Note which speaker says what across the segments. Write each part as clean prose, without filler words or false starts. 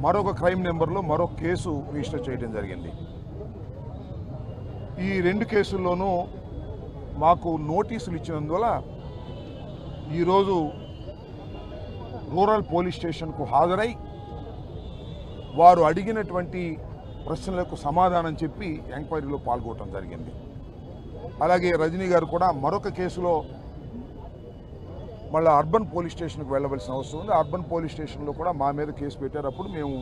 Speaker 1: మరొక క్రైమ్ నెంబర్లో మరొక కేసు రిజిస్టర్ చేయడం జరిగింది. ఈ 2 కేసుల్లోనూ మాకు నోటీసులు ఇచ్చినందువల్ల ఈరోజు రూరల్ పోలీస్ స్టేషన్కు హాజరై వారు అడిగినటువంటి ప్రశ్నలకు సమాధానం చెప్పి ఎంక్వైరీలో పాల్గొనడం జరిగింది. అలాగే రజనీ గారు కూడా మరొక కేసులో మళ్ళీ అర్బన్ పోలీస్ స్టేషన్కి వెళ్ళవలసిన అవసరం ఉంది. అర్బన్ పోలీస్ స్టేషన్లో కూడా మా మీద కేసు పెట్టారు. అప్పుడు మేము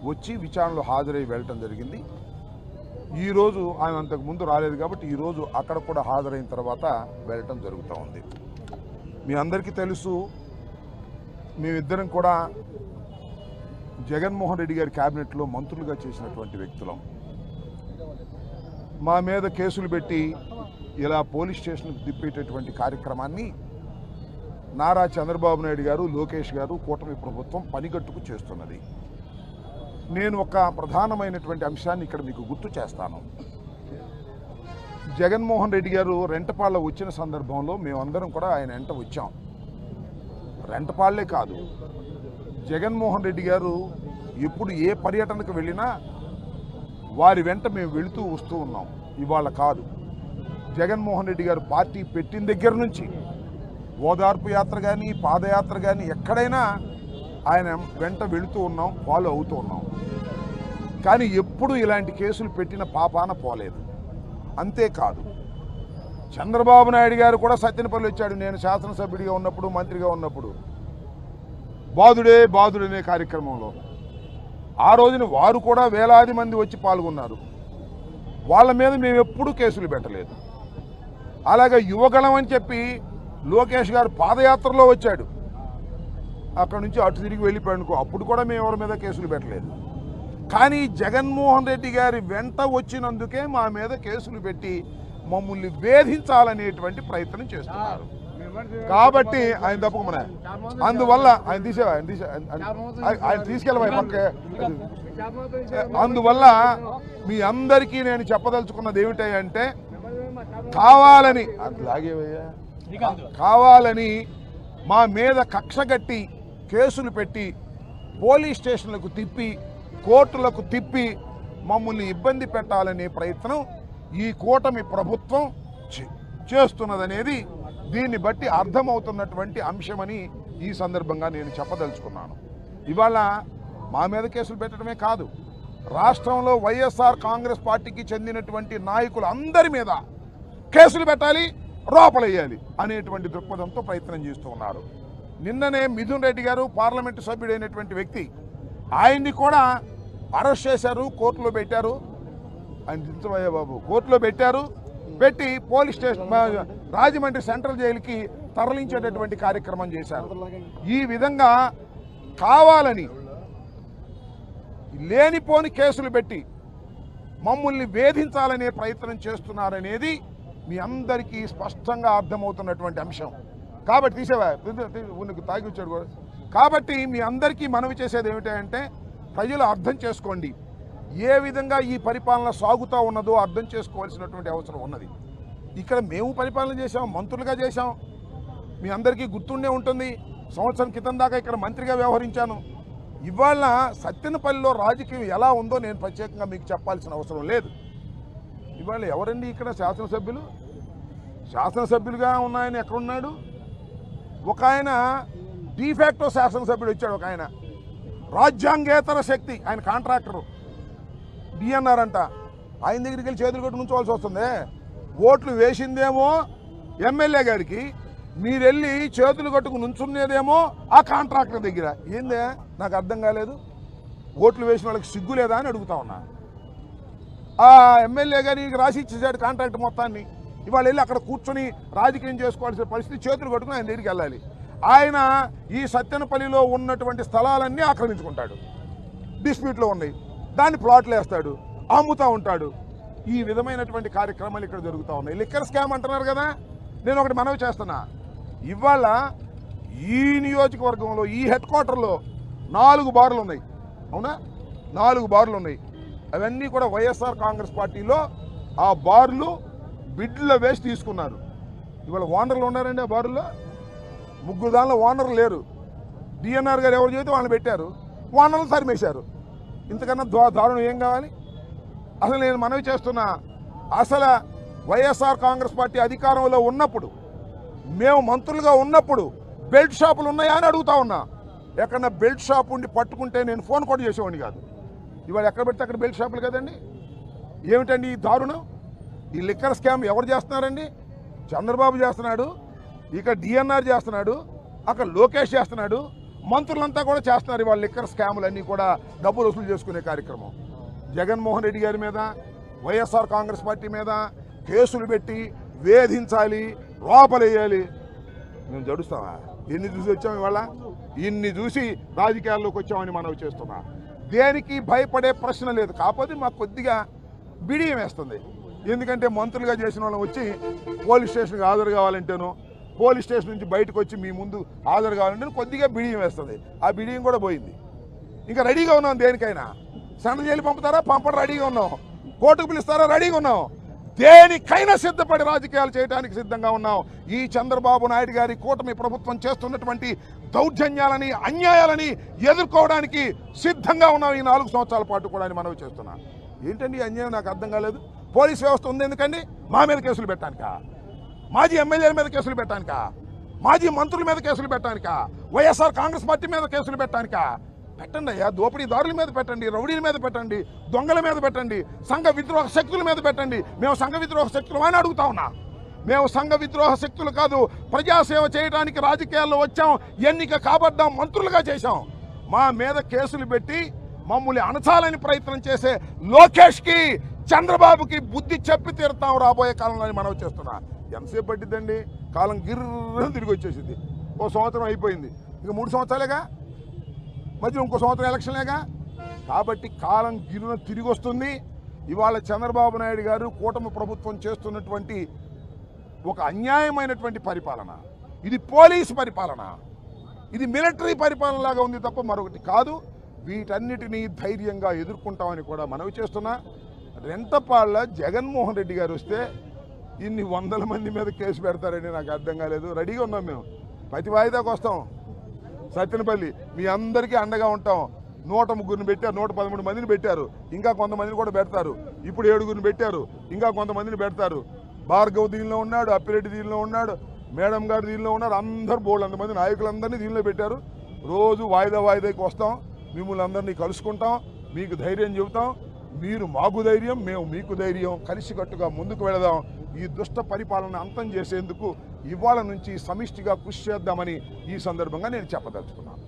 Speaker 1: వచ్చి విచారణలో హాజరై వెళ్ళటం జరిగింది. ఈరోజు ఆయన అంతకుముందు రాలేదు కాబట్టి ఈరోజు అక్కడ కూడా హాజరైన తర్వాత వెళ్ళటం జరుగుతూ ఉంది. మీ అందరికీ తెలుసు, మేమిద్దరం కూడా జగన్మోహన్ రెడ్డి గారి క్యాబినెట్లో మంత్రులుగా చేసినటువంటి వ్యక్తులం. మా మీద కేసులు పెట్టి ఇలా పోలీస్ స్టేషన్కి తిప్పేటటువంటి కార్యక్రమాన్ని నారా చంద్రబాబు నాయుడు గారు, లోకేష్ గారు, కూటమి ప్రభుత్వం పనిగట్టుకు చేస్తున్నది. నేను ఒక ప్రధానమైనటువంటి అంశాన్ని ఇక్కడ మీకు గుర్తు చేస్తాను. జగన్మోహన్ రెడ్డి గారు రెంటపాళ్ళ వచ్చిన సందర్భంలో మేమందరం కూడా ఆయన వెంట వచ్చాం. రెంటపాళ్లే కాదు, జగన్మోహన్ రెడ్డి గారు ఎప్పుడు ఏ పర్యటనకు వెళ్ళినా వారి వెంట మేము వెళుతూ వస్తూ ఉన్నాం. ఇవాళ కాదు, జగన్మోహన్ రెడ్డి గారు పార్టీ పెట్టిన దగ్గర నుంచి ఓదార్పు యాత్ర కానీ పాదయాత్ర కానీ ఎక్కడైనా ఆయన వెంట వెళుతూ ఉన్నాం, ఫాలో అవుతూ ఉన్నాం. కానీ ఎప్పుడు ఇలాంటి కేసులు పెట్టిన పాపాన పోలేదు. అంతేకాదు, చంద్రబాబు నాయుడు గారు కూడా సత్యనపల్లి వచ్చాడు. నేను శాసనసభ్యుడిగా ఉన్నప్పుడు, మంత్రిగా ఉన్నప్పుడు బాదుడే బాదుడనే కార్యక్రమంలో ఆ రోజున వారు కూడా వేలాది మంది వచ్చి పాల్గొన్నారు. వాళ్ళ మీద మేము ఎప్పుడూ కేసులు పెట్టలేదు. అలాగే యువగళం అని చెప్పి లోకేష్ గారు పాదయాత్రలో వచ్చాడు, అక్కడ నుంచి అటు తిరిగి వెళ్ళిపోయాడుకో, అప్పుడు కూడా మేము ఎవరి మీద కేసులు పెట్టలేదు. కానీ జగన్మోహన్ రెడ్డి గారి వెంట వచ్చినందుకే మా మీద కేసులు పెట్టి మమ్మల్ని వేధించాలనేటువంటి ప్రయత్నం చేస్తున్నారు. కాబట్టి ఆయన తప్పకుండా అందువల్ల ఆయన తీసుకెళ్ళవా పక్క. అందువల్ల మీ అందరికీ నేను చెప్పదలుచుకున్నది ఏమిటంటే, కావాలని కావాలని మా మీద కక్షగట్టి కేసులు పెట్టి పోలీస్ స్టేషన్లకు తిప్పి కోర్టులకు తిప్పి మమ్మల్ని ఇబ్బంది పెట్టాలనే ప్రయత్నం ఈ కూటమి ప్రభుత్వం చేస్తున్నదనేది దీన్ని బట్టి అర్థమవుతున్నటువంటి అంశమని ఈ సందర్భంగా నేను చెప్పదలుచుకున్నాను. ఇవాళ మా మీద కేసులు పెట్టడమే కాదు, రాష్ట్రంలో వైఎస్ఆర్ కాంగ్రెస్ పార్టీకి చెందినటువంటి నాయకులు అందరి మీద కేసులు పెట్టాలి, లోపలయ్యాలి అనేటువంటి దృక్పథంతో ప్రయత్నం చేస్తూ ఉన్నారు. నిన్ననే మిథున్ రెడ్డి గారు పార్లమెంటు సభ్యుడైనటువంటి వ్యక్తి, ఆయన్ని కూడా అరెస్ట్ చేశారు, కోర్టులో పెట్టారు. ఆయన దించబోయే బాబు కోర్టులో పెట్టి పోలీస్ స్టేషన్ రాజమండ్రి సెంట్రల్ జైలుకి తరలించేటటువంటి కార్యక్రమం చేశారు. ఈ విధంగా కావాలని లేనిపోని కేసులు పెట్టి మమ్మల్ని వేధించాలనే ప్రయత్నం చేస్తున్నారనేది మీ అందరికీ స్పష్టంగా అర్థమవుతున్నటువంటి అంశం. కాబట్టి తీసేవా తాగి వచ్చాడు కూడా. కాబట్టి మీ అందరికీ మనవి చేసేది ఏమిటంటే, ప్రజలు అర్థం చేసుకోండి, ఏ విధంగా ఈ పరిపాలన సాగుతూ ఉన్నదో అర్థం చేసుకోవాల్సినటువంటి అవసరం ఉన్నది. ఇక్కడ మేము పరిపాలన చేశాం, మంత్రులుగా చేశాం. మీ అందరికీ గుర్తుండే ఉంటుంది, సంవత్సరం క్రితం దాకా ఇక్కడ మంత్రిగా వ్యవహరించాను. ఇవాళ సత్తెనపల్లిలో రాజకీయం ఎలా ఉందో నేను ప్రత్యేకంగా మీకు చెప్పాల్సిన అవసరం లేదు. ఇవాళ ఎవరండి ఇక్కడ శాసనసభ్యులు? శాసనసభ్యులుగా ఉన్నాయని ఎక్కడున్నాడు? ఒక ఆయన డిఫాక్టో శాసనసభ్యుడు వచ్చాడు, ఒక ఆయన రాజ్యాంగేతర శక్తి, ఆయన కాంట్రాక్టరు డిఎన్ఆర్ అంట. ఆయన దగ్గరికి వెళ్ళి చేతులు కొట్టి నుంచోవాల్సి వస్తుంది. ఓట్లు వేసిందేమో ఎమ్మెల్యే గారికి, మీరు వెళ్ళి చేతులు కట్టుకు నుంచున్నదేమో ఆ కాంట్రాక్టర్ దగ్గర. ఏందే నాకు అర్థం కాలేదు. ఓట్లు వేసిన వాళ్ళకి సిగ్గు లేదా అని అడుగుతా ఉన్నా. ఆ ఎమ్మెల్యే గారికి రాసి ఇచ్చేసాడు కాంట్రాక్ట్ మొత్తాన్ని. ఇవాళ వెళ్ళి అక్కడ కూర్చొని రాజకీయం చేసుకోవాల్సిన పరిస్థితి, చేతులు కట్టుకుని ఆయన దగ్గరికి వెళ్ళాలి. ఆయన ఈ సత్తెనపల్లిలో ఉన్నటువంటి స్థలాలన్నీ ఆక్రమించుకుంటాడు, డిస్ప్యూట్లో ఉన్నాయి, దాన్ని ప్లాట్లు వేస్తాడు, అమ్ముతూ ఉంటాడు. ఈ విధమైనటువంటి కార్యక్రమాలు ఇక్కడ జరుగుతూ ఉన్నాయి. లిక్కర్ స్కామ్ అంటున్నారు కదా. నేను ఒకటి మనవి చేస్తున్నా, ఇవాళ ఈ నియోజకవర్గంలో ఈ హెడ్ క్వార్టర్లో 4 బార్లు ఉన్నాయి. అవునా? 4 బార్లు ఉన్నాయి. అవన్నీ కూడా వైఎస్ఆర్ కాంగ్రెస్ పార్టీలో ఆ బార్లు బిడ్ల వేసి తీసుకున్నారు. ఇవాళ ఓనర్లు ఉన్నారండి ఆ బారుల్లో. 3 దానిలో ఓనర్లు లేరు. డిఎన్ఆర్ గారు ఎవరు చేస్తే వాళ్ళని పెట్టారు. వానలు తరిమేశారు. ఇంతకన్నా దారుణం ఏం కావాలి? అసలు నేను మనవి చేస్తున్నా, అసలు వైఎస్ఆర్ కాంగ్రెస్ పార్టీ అధికారంలో ఉన్నప్పుడు, మేము మంత్రులుగా ఉన్నప్పుడు బెల్ట్ షాపులు ఉన్నాయా అని అడుగుతా ఉన్నా. ఎక్కడన్నా బెల్ట్ షాప్ ఉండి పట్టుకుంటే నేను ఫోన్ కూడా చేసేవాడిని కాదు. ఇవాళ ఎక్కడ పెడితే అక్కడ బెల్ట్ షాపులు కదండి. ఏమిటండి ఈ దారుణం? ఈ లిక్కర్ స్కామ్ ఎవరు చేస్తున్నారండి? చంద్రబాబు చేస్తున్నాడు, ఇక్కడ డిఎన్ఆర్ చేస్తున్నాడు, అక్కడ లోకేష్ చేస్తున్నాడు, మంత్రులంతా కూడా చేస్తున్నారు. ఇవాళ లిక్కర్ స్కాములన్నీ కూడా డబ్బులు వసూలు చేసుకునే కార్యక్రమం. జగన్మోహన్ రెడ్డి గారి మీద, వైఎస్ఆర్ కాంగ్రెస్ పార్టీ మీద కేసులు పెట్టి వేధించాలి, లోపలేయాలి. మేము జడుస్తామా? ఎన్ని చూసి వచ్చాము ఇవాళ? ఇన్ని చూసి రాజకీయాల్లోకి వచ్చామని మనవి చేస్తున్నా. దేనికి భయపడే ప్రశ్న లేదు. కాకపోతే మాకు కొద్దిగా బిడియం వేస్తుంది. ఎందుకంటే మంత్రులుగా చేసిన వాళ్ళం వచ్చి పోలీస్ స్టేషన్కి హాజరు కావాలంటేనో, పోలీస్ స్టేషన్ నుంచి బయటకు వచ్చి మీ ముందు హాజరు కావాలంటే కొద్దిగా బిడియం వేస్తుంది. ఆ బిడియం కూడా పోయింది. ఇంకా రెడీగా ఉన్నాం దేనికైనా. సెంట్రల్ జైలు పంపుతారా? పంపడం రెడీగా ఉన్నాం. కోర్టుకు పిలుస్తారా? రెడీగా ఉన్నాం. దేనికైనా సిద్ధపడి రాజకీయాలు చేయడానికి సిద్ధంగా ఉన్నాం. ఈ చంద్రబాబు నాయుడు గారి కూటమి ప్రభుత్వం చేస్తున్నటువంటి దౌర్జన్యాలని, అన్యాయాలని ఎదుర్కోవడానికి సిద్ధంగా ఉన్నాం ఈ 4 సంవత్సరాల పాటు కూడా అని మనవి చేస్తున్నా. ఏంటండి అన్యాయం? నాకు అర్థం కాలేదు. పోలీస్ వ్యవస్థ ఉంది ఎందుకండి? మా మీద కేసులు పెట్టడానికా? మాజీ ఎమ్మెల్యేల మీద కేసులు పెట్టడానికా? మాజీ మంత్రుల మీద కేసులు పెట్టడానికా? వైఎస్ఆర్ కాంగ్రెస్ పార్టీ మీద కేసులు పెట్టడానికా? పెట్టండి అయ్యా. దోపిడీదారుల మీద పెట్టండి, రౌడీల మీద పెట్టండి, దొంగల మీద పెట్టండి, సంఘ విద్రోహ శక్తుల మీద పెట్టండి. మేము సంఘ విద్రోహ శక్తులు అని అడుగుతా ఉన్నా. మేము సంఘ విద్రోహ శక్తులు కాదు, ప్రజాసేవ చేయడానికి రాజకీయాల్లో వచ్చాం, ఎన్నిక కాబడ్డాం, మంత్రులుగా చేశాం. మా మీద కేసులు పెట్టి మమ్మల్ని అణచాలని ప్రయత్నం చేసే లోకేష్కి, చంద్రబాబుకి బుద్ధి చెప్పి తీరుతాం రాబోయే కాలంలో మనవి చేస్తున్నా. ఎంతసేపు పట్టిద్దండి? కాలం గిర్రని తిరిగి వచ్చేసింది. 1 సంవత్సరం అయిపోయింది, ఇక 3 సంవత్సరాలేగా, మధ్య ఇంకో సంవత్సరం ఎలక్షన్లేగా. కాబట్టి కాలం గిర్రన తిరిగి వస్తుంది. ఇవాళ చంద్రబాబు నాయుడు గారు కూటమి ప్రభుత్వం చేస్తున్నటువంటి ఒక అన్యాయమైనటువంటి పరిపాలన, ఇది పోలీసు పరిపాలన, ఇది మిలిటరీ పరిపాలన లాగా ఉంది తప్ప మరొకటి కాదు. వీటన్నిటినీ ధైర్యంగా ఎదుర్కొంటామని కూడా మనవి చేస్తున్నా. రెంటపాళ్ళ జగన్మోహన్ రెడ్డి గారు వస్తే ఇన్ని 100 మంది మీద కేసు పెడతారని నాకు అర్థం కాలేదు. రెడీగా ఉన్నాం మేము. ప్రతి వాయిదాకు వస్తాం. సత్యనపల్లి మీ అందరికీ అండగా ఉంటాం. 103 పెట్టారు, 113 మందిని పెట్టారు, ఇంకా కొంతమందిని కూడా పెడతారు. ఇప్పుడు 7 పెట్టారు, ఇంకా కొంతమందిని పెడతారు. భార్గవ్ దీనిలో ఉన్నాడు, అప్పిరెడ్డి దీనిలో ఉన్నాడు, మేడం గారు దీనిలో ఉన్నారు. అందరూ బోల్డ్ అంతమంది నాయకులందరినీ దీనిలో పెట్టారు. రోజు వాయిదాకి వస్తాం, మిమ్మల్ని అందరినీ కలుసుకుంటాం, మీకు ధైర్యం చెబుతాం. మీరు మాకు ధైర్యం, మేము మీకు ధైర్యం. కలిసికట్టుగా ముందుకు వెళదాం. ఈ దుష్ట పరిపాలన అంతం చేసేందుకు ఇవాళ నుంచి సమిష్టిగా కృషి చేద్దామని ఈ సందర్భంగా నేను చెప్పదలుచుకున్నాను.